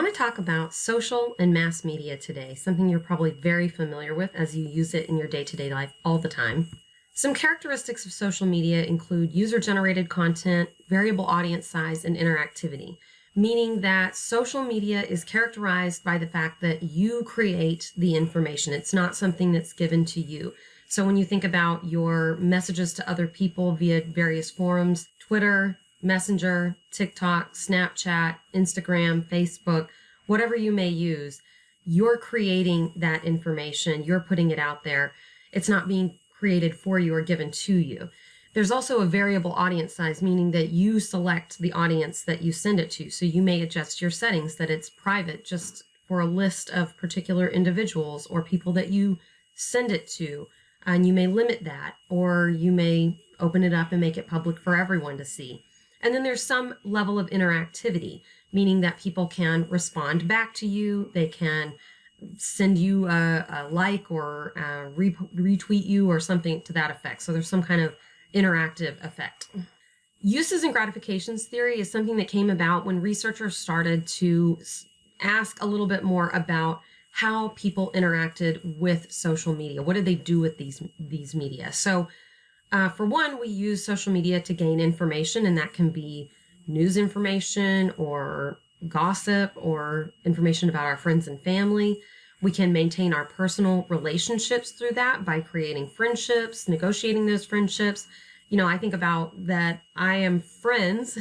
want to talk about social and mass media today, something you're probably very familiar with as you use it in your day-to-day life all the time. Some characteristics of social media include user-generated content, variable audience size, and interactivity, meaning that social media is characterized by the fact that you create the information. It's not something that's given to you. So when you think about your messages to other people via various forums, Twitter, Messenger, TikTok, Snapchat, Instagram, Facebook, whatever you may use, you're creating that information. You're putting it out there. It's not being created for you or given to you. There's also a variable audience size, meaning that you select the audience that you send it to. So you may adjust your settings that it's private just for a list of particular individuals or people that you send it to. And you may limit that, or you may open it up and make it public for everyone to see. And then there's some level of interactivity, meaning that people can respond back to you. They can send you a like or retweet you or something to that effect. So there's some kind of interactive effect. Uses and gratifications theory is something that came about when researchers started to ask a little bit more about how people interacted with social media. What did they do with these media? So for one, we use social media to gain information, and that can be news information or gossip or information about our friends and family. We can maintain our personal relationships through that by creating friendships, negotiating those friendships. You know, I think about that I am friends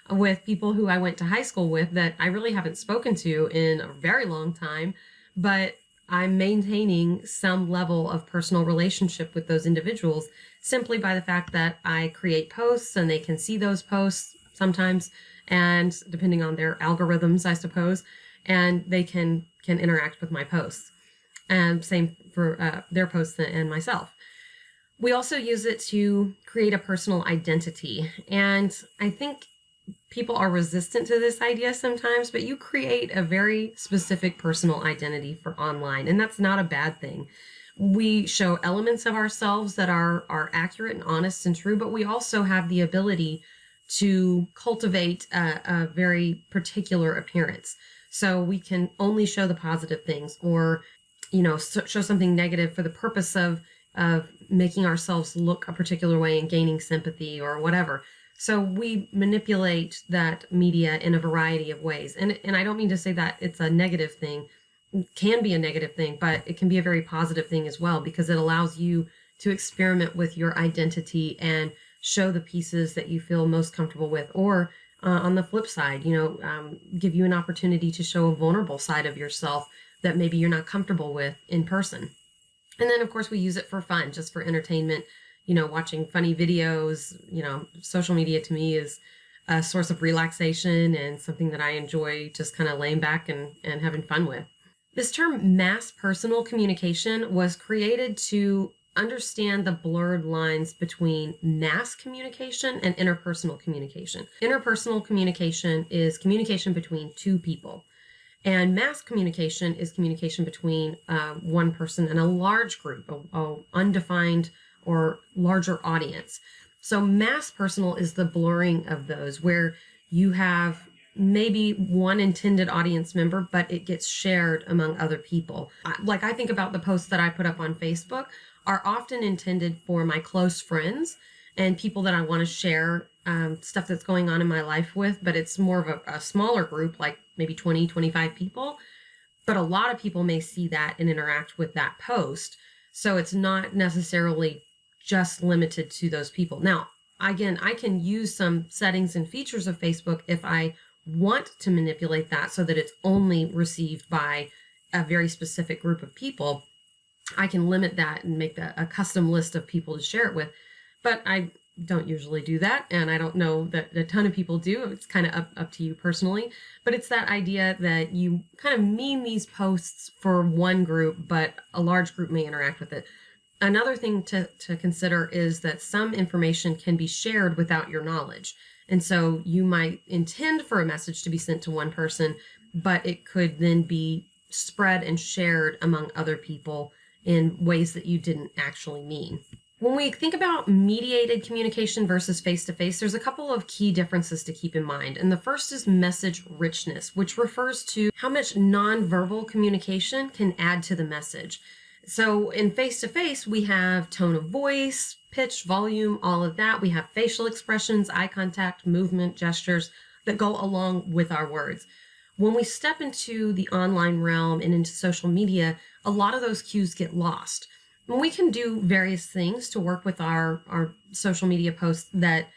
with people who I went to high school with that I really haven't spoken to in a very long time, but I'm maintaining some level of personal relationship with those individuals simply by the fact that I create posts and they can see those posts sometimes, and depending on their algorithms, I suppose, and they can interact with my posts. And same for their posts and myself. We also use it to create a personal identity. And I think people are resistant to this idea sometimes, but you create a very specific personal identity for online, and that's not a bad thing. We show elements of ourselves that are accurate and honest and true, but we also have the ability to cultivate a very particular appearance. So we can only show the positive things, or, you know, show something negative for the purpose of making ourselves look a particular way and gaining sympathy or whatever. So we manipulate that media in a variety of ways. And I don't mean to say that it's a negative thing. It can be a negative thing, but it can be a very positive thing as well, because it allows you to experiment with your identity and show the pieces that you feel most comfortable with. Or on the flip side, you know, give you an opportunity to show a vulnerable side of yourself that maybe you're not comfortable with in person. And then, of course, we use it for fun, just for entertainment, you know, watching funny videos. You know, social media to me is a source of relaxation and something that I enjoy just kind of laying back and having fun with. This term mass personal communication was created to understand the blurred lines between mass communication and interpersonal communication. Interpersonal communication is communication between two people, and mass communication is communication between one person and a large group, a undefined or larger audience. So mass personal is the blurring of those, where you have maybe one intended audience member, but it gets shared among other people. Like, I think about the posts that I put up on Facebook are often intended for my close friends and people that I want to share stuff that's going on in my life with, but it's more of a smaller group, like maybe 20, 25 people. But a lot of people may see that and interact with that post. So it's not necessarily just limited to those people. Now, again, I can use some settings and features of Facebook if I want to manipulate that so that it's only received by a very specific group of people. I can limit that and make a custom list of people to share it with. But I don't usually do that, and I don't know that a ton of people do. It's kind of up to you personally. But it's that idea that you kind of mean these posts for one group, but a large group may interact with it. Another thing to consider is that some information can be shared without your knowledge. And so you might intend for a message to be sent to one person, but it could then be spread and shared among other people in ways that you didn't actually mean. When we think about mediated communication versus face to face, there's a couple of key differences to keep in mind. And the first is message richness, which refers to how much nonverbal communication can add to the message. So in face to face, we have tone of voice, pitch, volume, all of that. We have facial expressions, eye contact, movement, gestures that go along with our words. When we step into the online realm and into social media, a lot of those cues get lost. And we can do various things to work with our social media posts that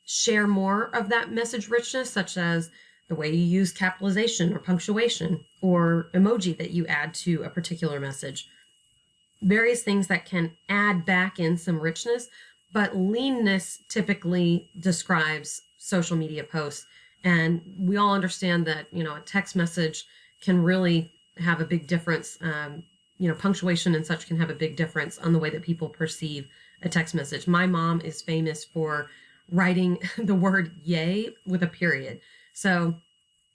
share more of that message richness, such as the way you use capitalization or punctuation or emoji that you add to a particular message. Various things that can add back in some richness, but leanness typically describes social media posts. And we all understand that, a text message can really have a big difference. Punctuation and such can have a big difference on the way that people perceive a text message. My mom is famous for writing the word yay with a period. So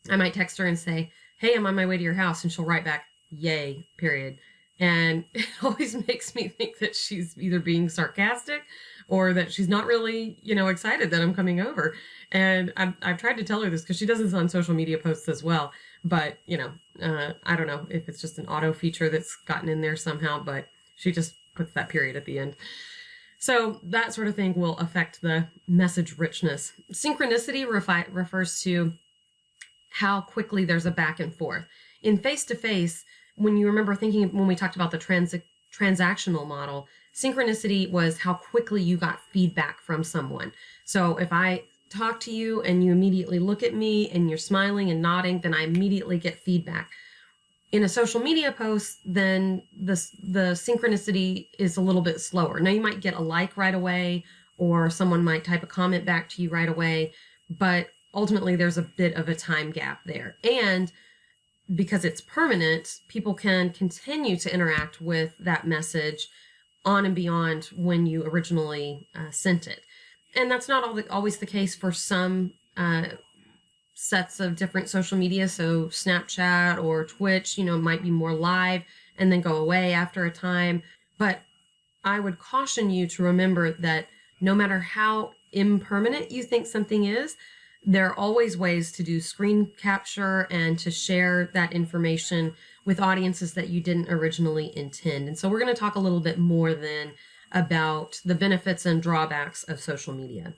I might text her and say, hey, I'm on my way to your house. And she'll write back, yay, period. And it always makes me think that she's either being sarcastic or that she's not really, excited that I'm coming over. And I've tried to tell her this because she does this on social media posts as well. But, I don't know if it's just an auto feature that's gotten in there somehow, but she just puts that period at the end. So that sort of thing will affect the message richness. Synchronicity refers to how quickly there's a back and forth. In face-to-face, when you remember thinking when we talked about the transactional model, synchronicity was how quickly you got feedback from someone. So if I talk to you and you immediately look at me and you're smiling and nodding, then I immediately get feedback. In a social media post, then the synchronicity is a little bit slower. Now you might get a like right away, or someone might type a comment back to you right away, but ultimately there's a bit of a time gap there. And because it's permanent, people can continue to interact with that message on and beyond when you originally sent it. And that's not always the case for some sets of different social media. So Snapchat or Twitch, might be more live and then go away after a time. But I would caution you to remember that no matter how impermanent you think something is, there are always ways to do screen capture and to share that information with audiences that you didn't originally intend. And so we're going to talk a little bit more then about the benefits and drawbacks of social media.